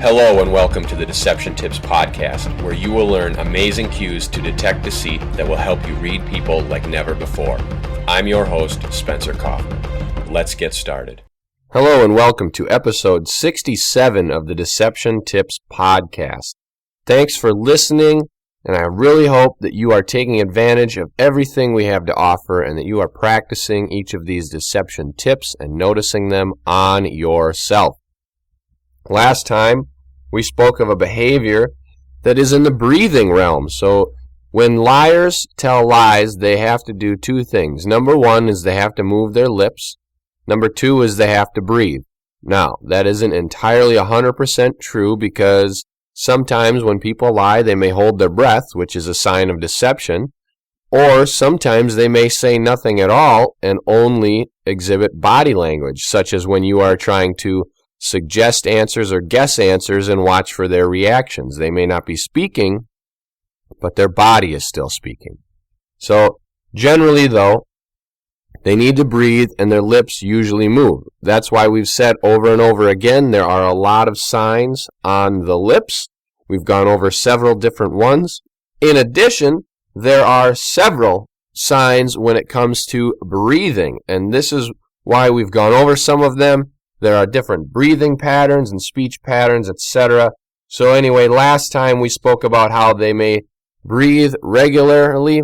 Hello and welcome to the Deception Tips podcast, where you will learn amazing cues to detect deceit that will help you read people like never before. I'm your host, Spencer Kaufman. Let's get started. Hello and welcome to episode 67 of the Deception Tips podcast. Thanks for listening, and I really hope that you are taking advantage of everything we have to offer and that you are practicing each of these deception tips and noticing them on yourself. Last time, we spoke of a behavior that is in the breathing realm. So when liars tell lies, they have to do two things. Number one is they have to move their lips. Number two is they have to breathe. Now, that isn't entirely 100% true because sometimes when people lie, they may hold their breath, which is a sign of deception, or sometimes they may say nothing at all and only exhibit body language, such as when you are trying to suggest answers or guess answers and watch for their reactions. They may not be speaking, but their body is still speaking. So generally, though, they need to breathe and their lips usually move. That's why we've said over and over again there are a lot of signs on the lips. We've gone over several different ones. In addition, there are several signs when it comes to breathing, and this is why we've gone over some of them. There are different breathing patterns and speech patterns, etc. So anyway, last time we spoke about how they may breathe regularly,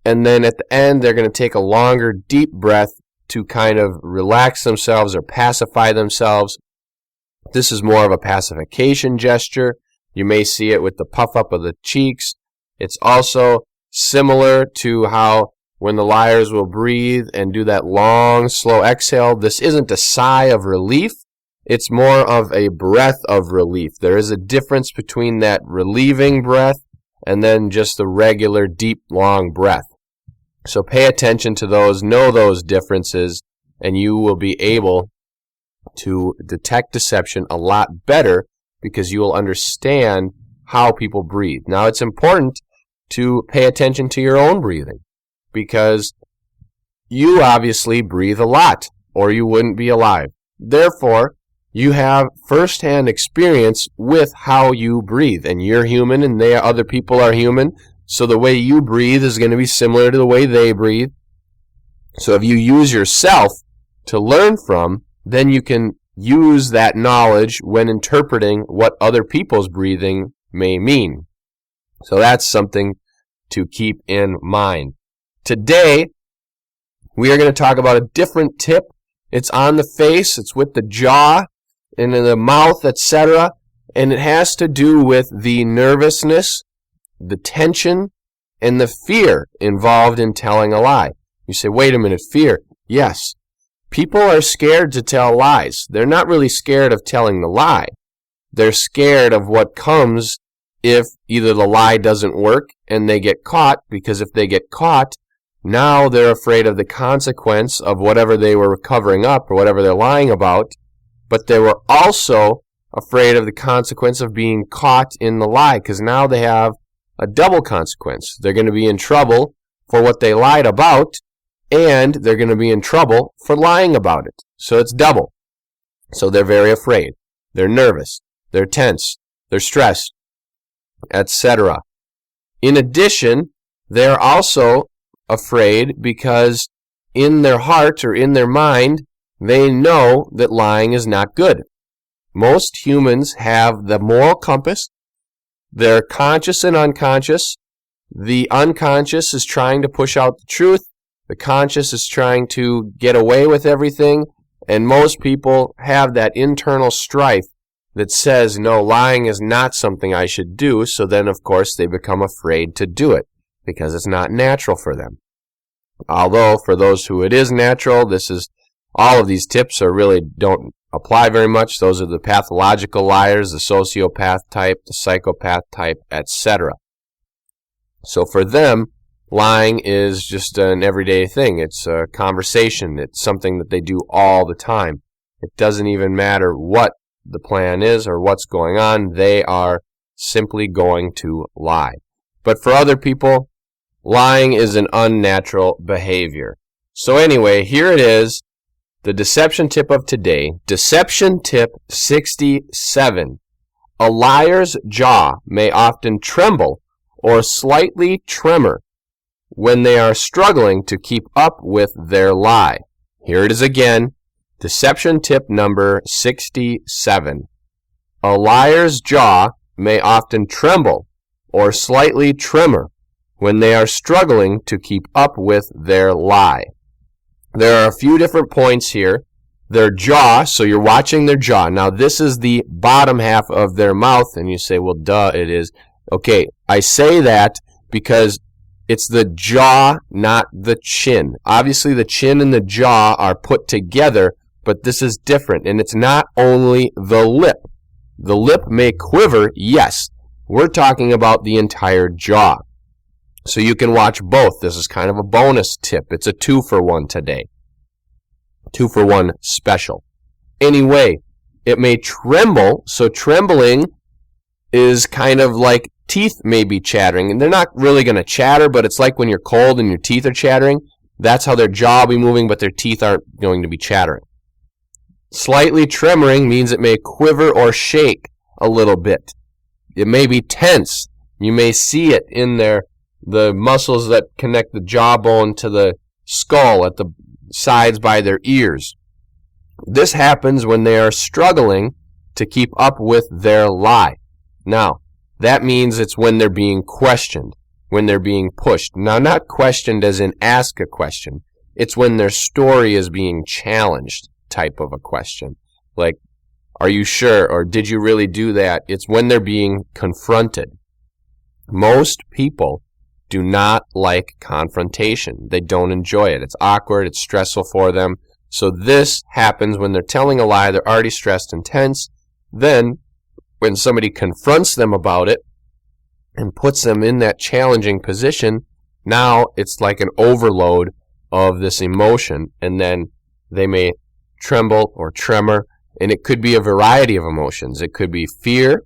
and then at the end they're going to take a longer, deep breath to kind of relax themselves or pacify themselves. This is more of a pacification gesture. You may see it with the puff up of the cheeks. It's also similar to how when the liars will breathe and do that long, slow exhale, this isn't a sigh of relief. It's more of a breath of relief. There is a difference between that relieving breath and then just the regular, deep, long breath. So pay attention to those, know those differences, and you will be able to detect deception a lot better because you will understand how people breathe. Now, it's important to pay attention to your own breathing, because you obviously breathe a lot, or you wouldn't be alive. Therefore, you have first-hand experience with how you breathe, and you're human, and other people are human, so the way you breathe is going to be similar to the way they breathe. So if you use yourself to learn from, then you can use that knowledge when interpreting what other people's breathing may mean. So that's something to keep in mind. Today, we are going to talk about a different tip. It's on the face, it's with the jaw, and in the mouth, etc. And it has to do with the nervousness, the tension, and the fear involved in telling a lie. You say, wait a minute, fear? Yes. People are scared to tell lies. They're not really scared of telling the lie. They're scared of what comes if either the lie doesn't work and they get caught, because if they get caught, now they're afraid of the consequence of whatever they were covering up or whatever they're lying about, but they were also afraid of the consequence of being caught in the lie, because now they have a double consequence. They're going to be in trouble for what they lied about, and they're going to be in trouble for lying about it. So it's double. So they're very afraid. They're nervous. They're tense. They're stressed, etc. In addition, they're also afraid because in their heart or in their mind, they know that lying is not good. Most humans have the moral compass. They're conscious and unconscious. The unconscious is trying to push out the truth. The conscious is trying to get away with everything. And most people have that internal strife that says, no, lying is not something I should do. So then, of course, they become afraid to do it, because it's not natural for them. Although, for those who it is natural, all of these tips really don't apply very much. Those are the pathological liars, the sociopath type, the psychopath type, etc. So for them, lying is just an everyday thing. It's a conversation. It's something that they do all the time. It doesn't even matter what the plan is or what's going on. They are simply going to lie. But for other people, lying is an unnatural behavior. So anyway, here it is. The deception tip of today, deception tip 67. A liar's jaw may often tremble or slightly tremor when they are struggling to keep up with their lie. Here it is again, deception tip number 67. A liar's jaw may often tremble or slightly tremor when they are struggling to keep up with their lie. There are a few different points here. Their jaw, so you're watching their jaw. Now this is the bottom half of their mouth, and you say, well, duh, it is. Okay, I say that because it's the jaw, not the chin. Obviously, the chin and the jaw are put together, but this is different, and it's not only the lip. The lip may quiver, yes. We're talking about the entire jaw. So you can watch both. This is kind of a bonus tip. It's a 2-for-1 today. 2-for-1 special. Anyway, it may tremble. So trembling is kind of like teeth may be chattering. And they're not really going to chatter, but it's like when you're cold and your teeth are chattering. That's how their jaw will be moving, but their teeth aren't going to be chattering. Slightly tremoring means it may quiver or shake a little bit. It may be tense. You may see it in the muscles that connect the jawbone to the skull at the sides by their ears. This happens when they are struggling to keep up with their lie. Now, that means it's when they're being questioned, when they're being pushed. Now, not questioned as in ask a question. It's when their story is being challenged type of a question. Like, are you sure? Or did you really do that? It's when they're being confronted. Most people do not like confrontation. They don't enjoy it. It's awkward. It's stressful for them. So this happens when they're telling a lie. They're already stressed and tense. Then, when somebody confronts them about it and puts them in that challenging position, now it's like an overload of this emotion, and then they may tremble or tremor, and it could be a variety of emotions. It could be fear,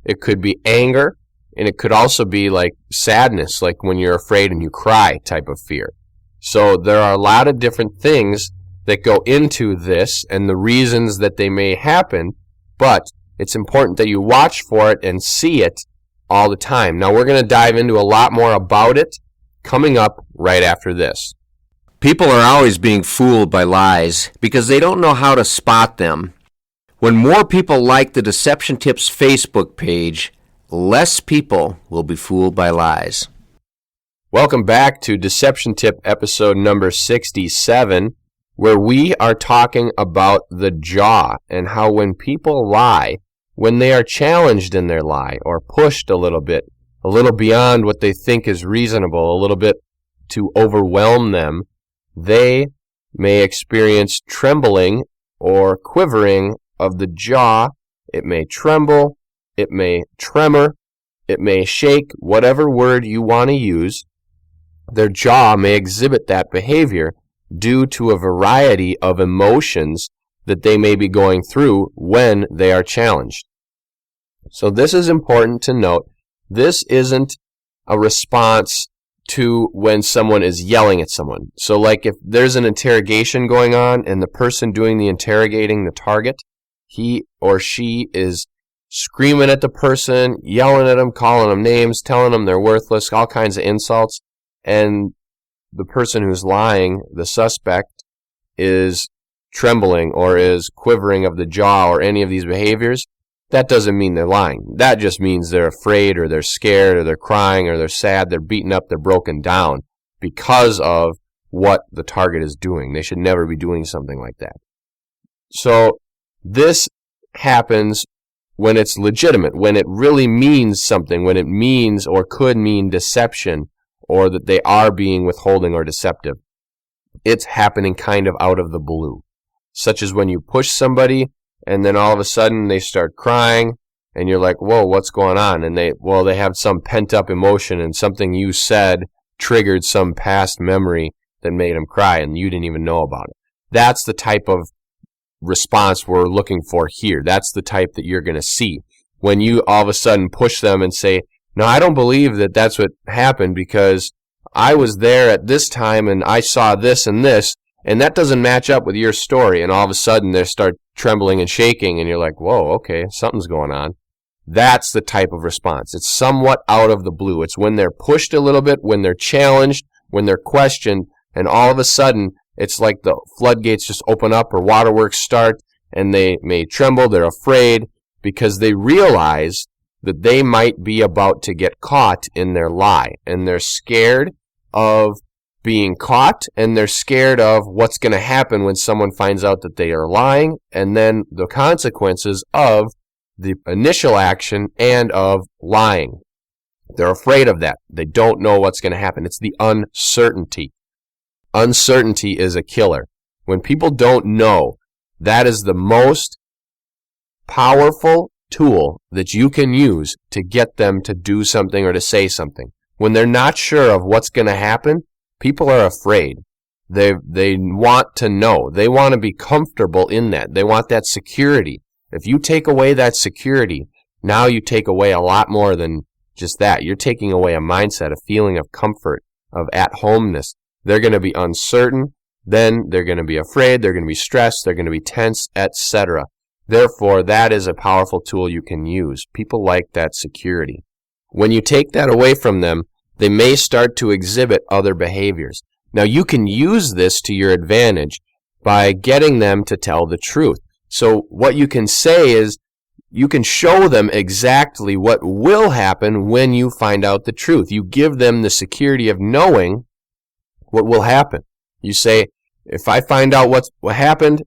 it could be anger, and it could also be like sadness, like when you're afraid and you cry type of fear. So there are a lot of different things that go into this and the reasons that they may happen, but it's important that you watch for it and see it all the time. Now we're going to dive into a lot more about it coming up right after this. People are always being fooled by lies because they don't know how to spot them. When more people like the Deception Tips Facebook page, less people will be fooled by lies. Welcome back to Deception Tip episode number 67, where we are talking about the jaw and how when people lie, when they are challenged in their lie or pushed a little bit, a little beyond what they think is reasonable, a little bit to overwhelm them, they may experience trembling or quivering of the jaw. It may tremble, it may tremor, it may shake, whatever word you want to use. Their jaw may exhibit that behavior due to a variety of emotions that they may be going through when they are challenged. So this is important to note. This isn't a response to when someone is yelling at someone. So like if there's an interrogation going on and the person doing the interrogating, the target, he or she is screaming at the person, yelling at them, calling them names, telling them they're worthless, all kinds of insults, and the person who's lying, the suspect, is trembling or is quivering of the jaw or any of these behaviors, that doesn't mean they're lying. That just means they're afraid or they're scared or they're crying or they're sad, they're beaten up, they're broken down because of what the target is doing. They should never be doing something like that. So this happens when it's legitimate, when it really means something, when it means or could mean deception or that they are being withholding or deceptive. It's happening kind of out of the blue, such as when you push somebody and then all of a sudden they start crying and you're like, whoa, what's going on? And they have some pent-up emotion and something you said triggered some past memory that made them cry and you didn't even know about it. That's the type of response we're looking for here. That's the type that you're going to see when you all of a sudden push them and say, no, I don't believe that that's what happened because I was there at this time and I saw this, and that doesn't match up with your story. And all of a sudden they start trembling and shaking and you're like, whoa, okay, something's going on. That's the type of response. It's somewhat out of the blue. It's when they're pushed a little bit, when they're challenged, when they're questioned, and all of a sudden, it's like the floodgates just open up or waterworks start, and they may tremble, they're afraid, because they realize that they might be about to get caught in their lie, and they're scared of being caught, and they're scared of what's going to happen when someone finds out that they are lying, and then the consequences of the initial action and of lying. They're afraid of that. They don't know what's going to happen. It's the uncertainty. Uncertainty is a killer. When people don't know, that is the most powerful tool that you can use to get them to do something or to say something. When they're not sure of what's going to happen, people are afraid. They want to know. They want to be comfortable in that. They want that security. If you take away that security, now you take away a lot more than just that. You're taking away a mindset, a feeling of comfort, of at-homeness. They're going to be uncertain, then they're going to be afraid, they're going to be stressed, they're going to be tense, etc. Therefore, that is a powerful tool you can use. People like that security. When you take that away from them, they may start to exhibit other behaviors. Now, you can use this to your advantage by getting them to tell the truth. So what you can say is, you can show them exactly what will happen when you find out the truth. You give them the security of knowing what will happen. You say, if I find out what happened,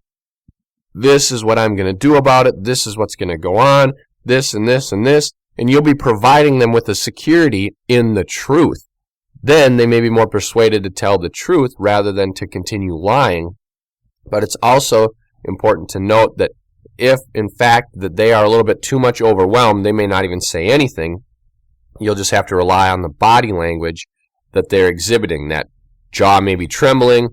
this is what I'm going to do about it, this is what's going to go on, this and this and this, and you'll be providing them with a security in the truth. Then they may be more persuaded to tell the truth rather than to continue lying. But it's also important to note that if, in fact, that they are a little bit too much overwhelmed, they may not even say anything. You'll just have to rely on the body language that they're exhibiting. That jaw may be trembling.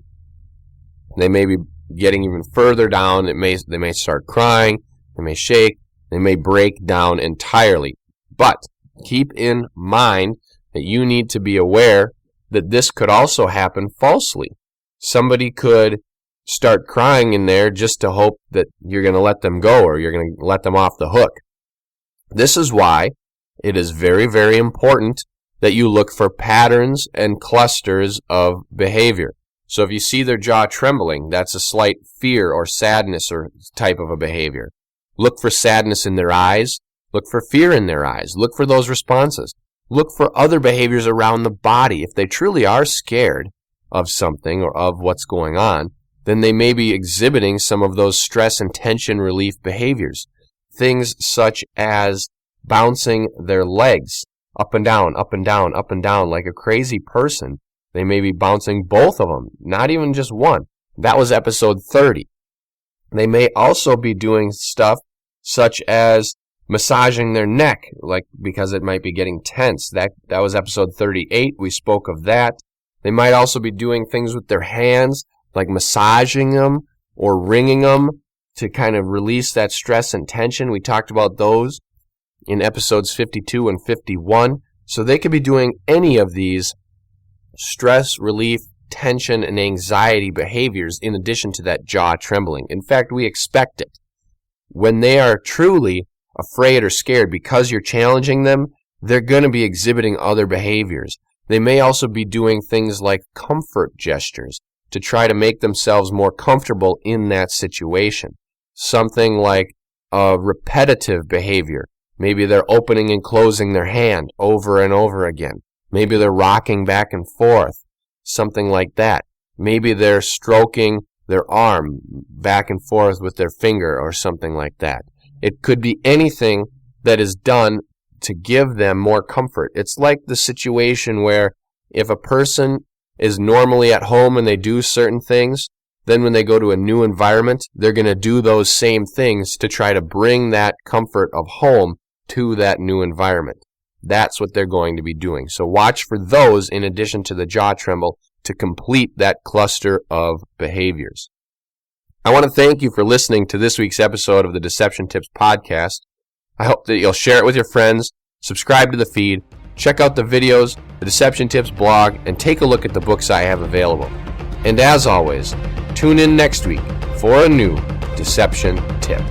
They may be getting even further down. They may start crying. They may shake. They may break down entirely. But keep in mind that you need to be aware that this could also happen falsely. Somebody could start crying in there just to hope that you're going to let them go or you're going to let them off the hook. This is why it is very, very important that you look for patterns and clusters of behavior. So if you see their jaw trembling, that's a slight fear or sadness or type of a behavior. Look for sadness in their eyes. Look for fear in their eyes. Look for those responses. Look for other behaviors around the body. If they truly are scared of something or of what's going on, then they may be exhibiting some of those stress and tension relief behaviors. Things such as bouncing their legs up and down, up and down, up and down like a crazy person. They may be bouncing both of them, not even just one. That was episode 30. They may also be doing stuff such as massaging their neck, like because it might be getting tense. That was episode 38. We spoke of that. They might also be doing things with their hands, like massaging them or wringing them to kind of release that stress and tension. We talked about those in episodes 52 and 51. So they could be doing any of these stress relief, tension, and anxiety behaviors in addition to that jaw trembling. In fact, we expect it. When they are truly afraid or scared because you're challenging them, they're going to be exhibiting other behaviors. They may also be doing things like comfort gestures to try to make themselves more comfortable in that situation. Something like a repetitive behavior. Maybe they're opening and closing their hand over and over again. Maybe they're rocking back and forth. Something like that. Maybe they're stroking their arm back and forth with their finger or something like that. It could be anything that is done to give them more comfort. It's like the situation where if a person is normally at home and they do certain things, then when they go to a new environment, they're going to do those same things to try to bring that comfort of home to that new environment. That's what they're going to be doing. So watch for those in addition to the jaw tremble to complete that cluster of behaviors. I want to thank you for listening to this week's episode of the Deception Tips Podcast. I hope that you'll share it with your friends, subscribe to the feed, check out the videos, the Deception Tips blog, and take a look at the books I have available. And as always, tune in next week for a new Deception Tip.